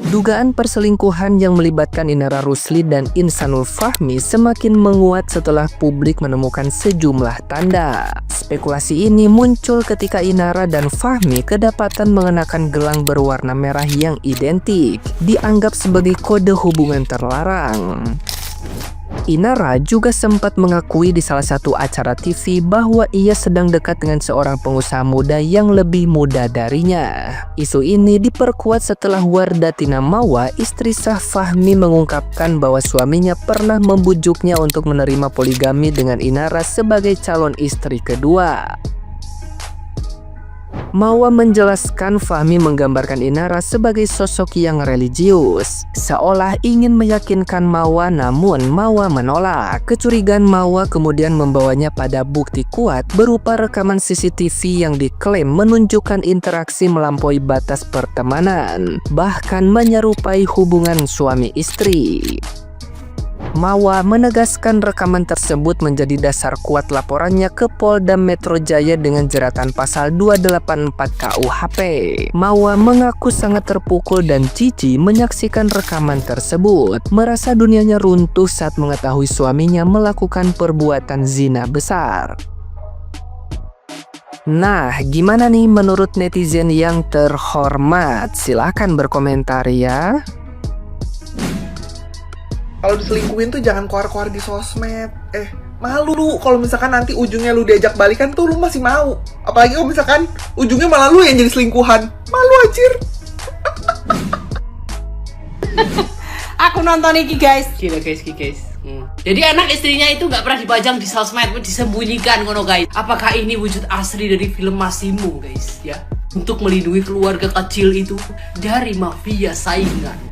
Dugaan perselingkuhan yang melibatkan Inara Rusli dan Insanul Fahmi semakin menguat setelah publik menemukan sejumlah tanda. Spekulasi ini muncul ketika Inara dan Fahmi kedapatan mengenakan gelang berwarna merah yang identik, dianggap sebagai kode hubungan terlarang. Inara juga sempat mengakui di salah satu acara TV bahwa ia sedang dekat dengan seorang pengusaha muda yang lebih muda darinya. Isu ini diperkuat setelah Wardatina Mawa, istri sah Fahmi, mengungkapkan bahwa suaminya pernah membujuknya untuk menerima poligami dengan Inara sebagai calon istri kedua. Mawa menjelaskan Fahmi menggambarkan Inara sebagai sosok yang religius, seolah ingin meyakinkan Mawa, namun Mawa menolak. Kecurigaan Mawa kemudian membawanya pada bukti kuat berupa rekaman CCTV yang diklaim menunjukkan interaksi melampaui batas pertemanan, bahkan menyerupai hubungan suami istri. Mawa menegaskan rekaman tersebut menjadi dasar kuat laporannya ke Polda Metro Jaya dengan jeratan pasal 284 KUHP. Mawa mengaku sangat terpukul dan jijik menyaksikan rekaman tersebut, merasa dunianya runtuh saat mengetahui suaminya melakukan perbuatan zina besar. Nah, gimana nih menurut netizen yang terhormat? Silahkan berkomentar ya. Kalau diselingkuhin tuh jangan koar-koar di sosmed. Malu lu kalau misalkan nanti ujungnya lu diajak balikan tuh lu masih mau. Apalagi kalau misalkan ujungnya malah lu yang jadi selingkuhan. Malu anjir. Aku nonton iki guys. Gila guys. Jadi anak istrinya itu nggak pernah dipajang di sosmed, disembunyikan ngono guys. Apakah ini wujud asli dari film Massimo guys ya? Untuk melindungi keluarga kecil itu dari mafia saingan.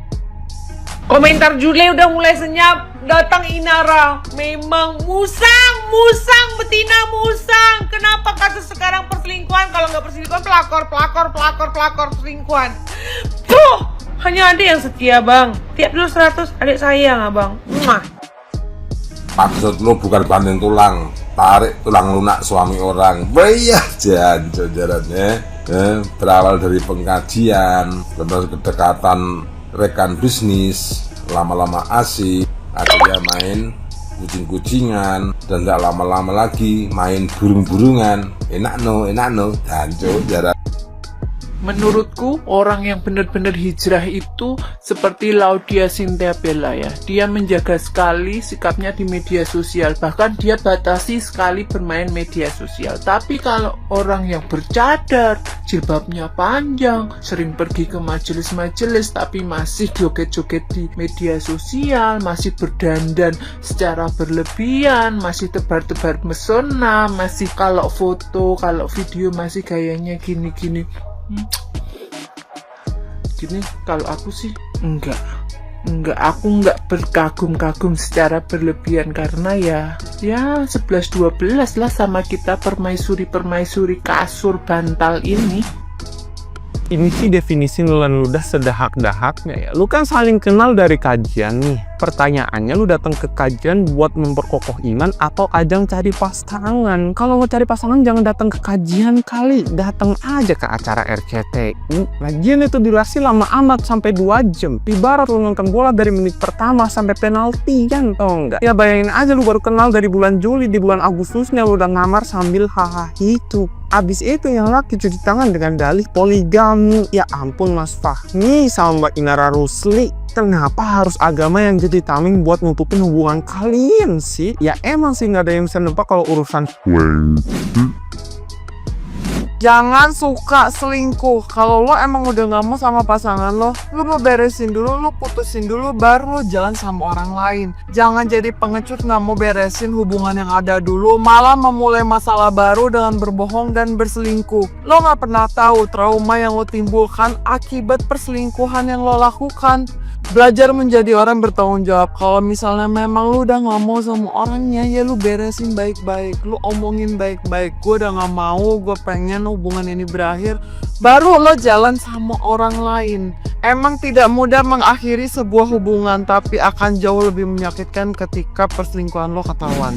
Komentar Jule udah mulai senyap. Datang Inara, memang musang betina musang. Kenapa kasus sekarang perselingkuhan? Kalau nggak perselingkuhan pelakor selingkuhan. Tuh, hanya ada yang setia bang. Tiap dulu 100 adik sayang abang. Maksud lu bukan banting tulang, tarik tulang lunak suami orang. Bayah jajarannya berawal dari pengkajian, terus kedekatan rekan bisnis, lama-lama asik, akhirnya main kucing-kucingan, dan gak lama-lama lagi main burung-burungan. Enak no, danco jarak. Menurutku orang yang benar-benar hijrah itu seperti Laudya Cynthia Bella ya. Dia menjaga sekali sikapnya di media sosial, bahkan dia batasi sekali bermain media sosial. Tapi kalau orang yang bercadar, jilbabnya panjang, sering pergi ke majelis-majelis tapi masih joget-joget di media sosial, masih berdandan secara berlebihan, masih tebar-tebar mesona, masih kalau foto, kalau video masih gayanya gini-gini. Gini, kalau aku sih enggak, aku enggak berkagum-kagum secara berlebihan, karena ya 11-12 lah sama kita permaisuri kasur bantal ini. Ini sih definisi nulan ludah sedahak-dahaknya ya. Lu kan saling kenal dari kajian nih. Pertanyaannya, lu datang ke kajian buat memperkokoh iman atau ajang cari pasangan? Kalau mau cari pasangan jangan datang ke kajian kali, datang aja ke acara RCTI. Lagian itu durasi lama amat sampai 2 jam. Ibarat lu nonton bola dari menit pertama sampai penalti kan, tau nggak? Ya bayangin aja lu baru kenal dari bulan Juli, di bulan Agustusnya lu udah ngamar sambil hahaha itu. Abis itu yang laki cuci tangan dengan dalih poligami. Ya ampun Mas Fahmi sama Mbak Inara Rusli, kenapa harus agama yang jadi tameng buat nutupin hubungan kalian sih? Ya emang sih nggak ada yang bisa nebak kalau urusan. Jangan suka selingkuh. Kalau lo emang udah gak mau sama pasangan lo mau beresin dulu, lo putusin dulu, baru lo jalan sama orang lain. Jangan jadi pengecut gak mau beresin hubungan yang ada dulu, malah memulai masalah baru dengan berbohong dan berselingkuh. Lo gak pernah tahu trauma yang lo timbulkan akibat perselingkuhan yang lo lakukan. Belajar menjadi orang bertanggung jawab. Kalau misalnya memang lu udah gak mau sama orangnya, ya lu beresin baik-baik, lu omongin baik-baik. Gue udah gak mau, gue pengen hubungan ini berakhir, baru lo jalan sama orang lain. Emang tidak mudah mengakhiri sebuah hubungan, tapi akan jauh lebih menyakitkan ketika perselingkuhan lo ketahuan.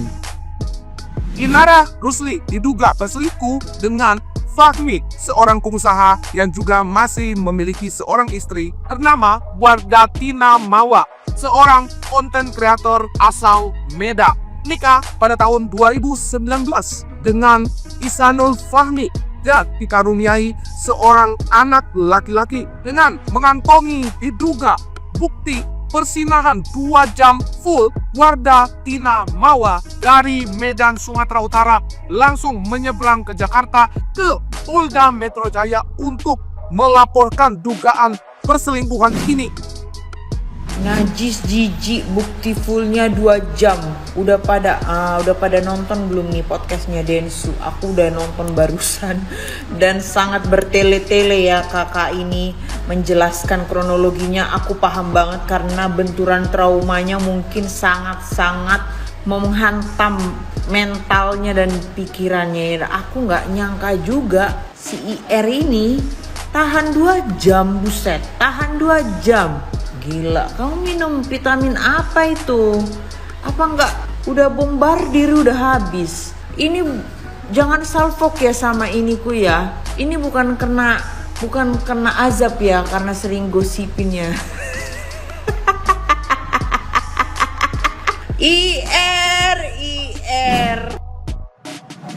Inara Rusli diduga berselingkuh dengan Fahmi, seorang pengusaha yang juga masih memiliki seorang istri bernama Wardatina Mawa, seorang konten kreator asal Medan. Nikah pada tahun 2019 dengan Ihsanul Fahmi dan dikaruniai seorang anak laki-laki dengan mengantongi diduga bukti persinahan 2 jam full. Wardatina Mawa dari Medan, Sumatera Utara langsung menyeberang ke Jakarta ke Polda Metro Jaya untuk melaporkan dugaan perselingkuhan ini. Najis jijik, bukti fullnya 2 jam. Udah pada nonton belum nih podcastnya Densu? Aku udah nonton barusan dan sangat bertele-tele ya kakak ini menjelaskan kronologinya. Aku paham banget karena benturan traumanya mungkin sangat-sangat menghantam mentalnya dan pikirannya. Aku nggak nyangka juga si IR ini tahan 2 jam, buset, tahan 2 jam. Gila, kamu minum vitamin apa itu? Apa enggak udah bombardir udah habis? Ini jangan salfok ya sama iniku ya. Ini bukan kena azab ya karena sering gosipinnya. IR.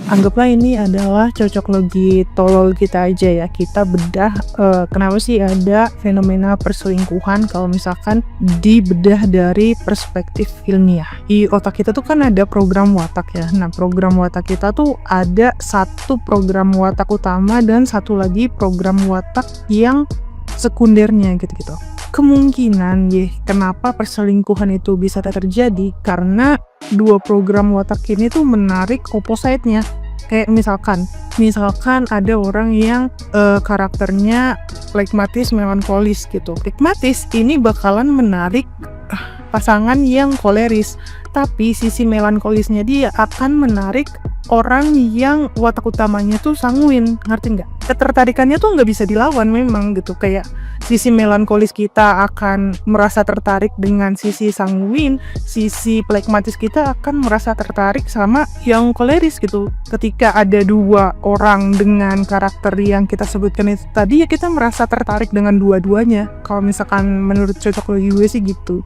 Anggaplah ini adalah cocok logi tolol kita aja ya. Kita bedah kenapa sih ada fenomena perselingkuhan kalau misalkan dibedah dari perspektif ilmiah. Di otak kita tuh kan ada program watak ya. Nah, program watak kita tuh ada satu program watak utama dan satu lagi program watak yang sekundernya gitu-gitu. Kemungkinan kenapa perselingkuhan itu bisa terjadi karena dua program watak ini tuh menarik opposite-nya. Kayak misalkan ada orang yang karakternya flegmatis, melankolis gitu. Flegmatis ini bakalan menarik pasangan yang koleris, tapi sisi melankolisnya dia akan menarik orang yang watak utamanya tuh sanguin, ngerti nggak? Ketertarikannya tuh nggak bisa dilawan memang gitu. Kayak sisi melankolis kita akan merasa tertarik dengan sisi sanguin, sisi flegmatis kita akan merasa tertarik sama yang koleris gitu. Ketika ada dua orang dengan karakter yang kita sebutkan itu tadi ya kita merasa tertarik dengan dua-duanya. Kalau misalkan menurut cocok logi gue sih gitu.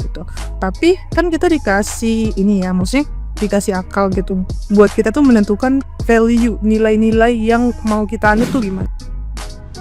Tapi kan kita dikasih ini ya, maksudnya dikasih akal gitu buat kita tuh menentukan value, nilai-nilai yang mau kita anut tuh gimana.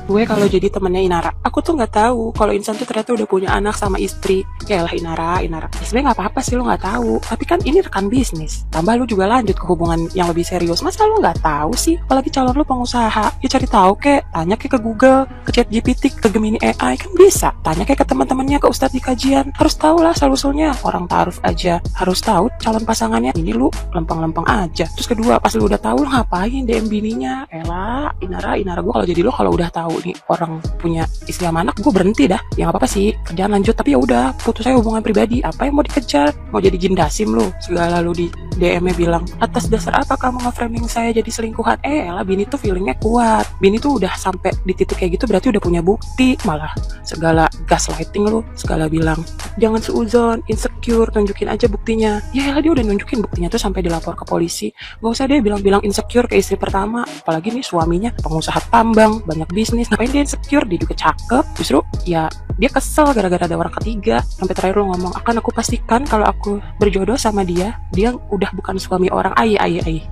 Gue kalau jadi temennya Inara, aku tuh nggak tahu kalau Insan tuh ternyata udah punya anak sama istri. Yaelah Inara. Sebenarnya nggak apa-apa sih lo nggak tahu. Tapi kan ini rekan bisnis. Tambah lu juga lanjut ke hubungan yang lebih serius. Masa lu nggak tahu sih? Apalagi calon lu pengusaha. Ya cari tahu kek. Tanya kek ke Google, ke ChatGPT, ke Gemini AI kan bisa. Tanya kek ke teman-temannya, ke ustadz di kajian. Harus tahu lah asal-usulnya. Orang taaruf aja harus tahu calon pasangannya. Ini lu lempeng-lempeng aja. Terus kedua, pas lu udah tahu lu ngapain DM bininya? Elah, Inara. Gue kalau jadi lu kalau udah tahu nih orang punya istri sama anak, gue berhenti dah. Ya nggak apa-apa sih, kerjaan lanjut, tapi ya udah putus aja hubungan pribadi. Apa yang mau dikejar? Mau jadi jindasim lu? Segala lu di DM-nya bilang atas dasar apa kamu nge-framing saya jadi selingkuhan? Elah, bini tuh feelingnya kuat. Bini tuh udah sampai di titik kayak gitu berarti udah punya bukti. Malah segala gaslighting lu, segala bilang jangan seuzon, insecure, tunjukin aja buktinya. Ya elah, dia udah nunjukin buktinya tuh sampai dilapor ke polisi. Gak usah dia bilang-bilang insecure ke istri pertama. Apalagi nih suaminya pengusaha tambang, banyak bisnis. Ngapain dia insecure? Dia juga cakep. Justru ya dia kesel gara-gara ada orang ketiga. Sampai terakhir lu ngomong, akan aku pastikan kalau aku berjodoh sama dia udah bukan suami orang.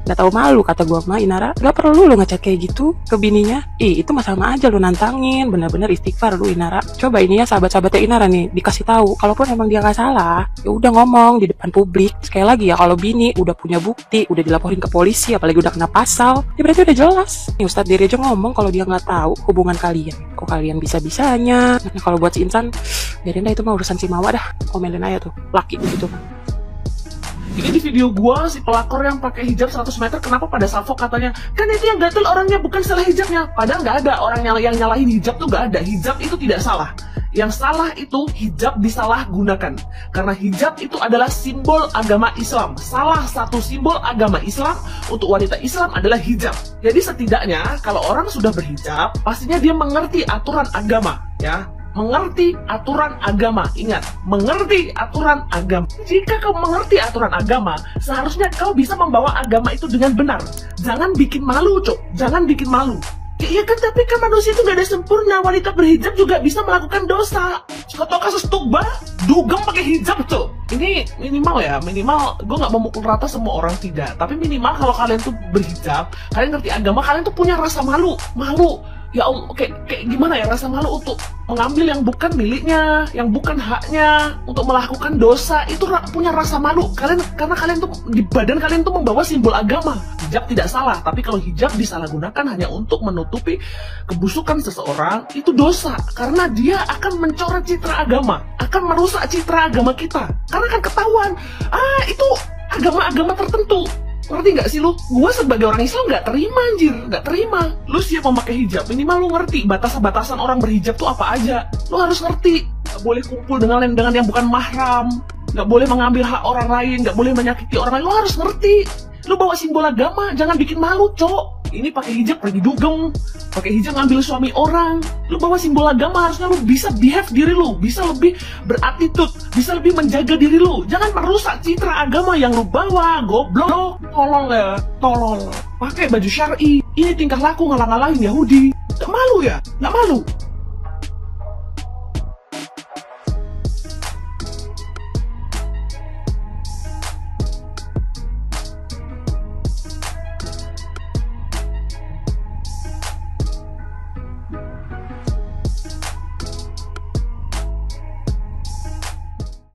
Gak tau malu kata gua mah. Inara, gak perlu lu ngechat kayak gitu ke bininya. Itu mah sama aja lu nantangin. Bener-bener istighfar lu Inara. Coba ini ya sahabat-sahabatnya Inara nih, dikasih tahu kalaupun emang dia gak salah, ya udah ngomong di depan publik. Sekali lagi ya, kalau bini udah punya bukti, udah dilaporin ke polisi, apalagi udah kena pasal, ya berarti udah jelas. Nih Ustadz diri aja ngomong kalau dia nggak tahu hubungan kalian. Kok kalian bisa-bisanya? Nah, kalau buat si Insan, biarin dah, itu mah urusan si Mawa dah. Komelin aja tuh, laki begitu. Ini di video gua si pelakor yang pakai hijab 100 meter kenapa pada salfok katanya kan itu yang gatel orangnya bukan salah hijabnya. Padahal nggak ada orang yang nyalahin hijab tuh, nggak ada. Hijab itu tidak salah. Yang salah itu hijab disalahgunakan. Karena hijab itu adalah simbol agama Islam. Salah satu simbol agama Islam untuk wanita Islam adalah hijab. Jadi setidaknya kalau orang sudah berhijab, pastinya dia mengerti aturan agama, ya. Mengerti aturan agama. Ingat, mengerti aturan agama. Jika kau mengerti aturan agama, seharusnya kau bisa membawa agama itu dengan benar. Jangan bikin malu, Cok. Jangan bikin malu. Iya kan, tapi kan manusia itu gak ada sempurna. Wanita berhijab juga bisa melakukan dosa. Contoh kasus Tuba, dugem pakai hijab tuh. Ini minimal ya, minimal gue gak memukul rata semua orang, tidak. Tapi minimal kalau kalian tuh berhijab, kalian ngerti agama, kalian tuh punya rasa malu. Ya Allah, kayak gimana ya, rasa malu untuk mengambil yang bukan miliknya, yang bukan haknya, untuk melakukan dosa, itu punya rasa malu. Karena kalian tuh, di badan kalian tuh membawa simbol agama. Hijab tidak salah, tapi kalau hijab disalahgunakan hanya untuk menutupi kebusukan seseorang, itu dosa. Karena dia akan mencoret citra agama, akan merusak citra agama kita. Karena kan ketahuan, itu agama-agama tertentu. Ngerti gak sih lu? Gue sebagai orang Islam gak terima, anjir. Gak terima. Lu siap memakai hijab, minimal lu ngerti batasan-batasan orang berhijab tuh apa aja. Lu harus ngerti. Gak boleh kumpul dengan yang bukan mahram, gak boleh mengambil hak orang lain, gak boleh menyakiti orang lain. Lu harus ngerti. Lu bawa simbol agama, jangan bikin malu, cok. Ini pakai hijab pergi dugem, pakai hijab ngambil suami orang. Lu bawa simbol agama, harusnya lu bisa behave diri lu, bisa lebih berattitude, bisa lebih menjaga diri lu. Jangan merusak citra agama yang lu bawa, goblok. Tolol. Pakai baju syar'i. Ini tingkah laku ngalang-ngalangin Yahudi. Gak malu ya? Gak malu?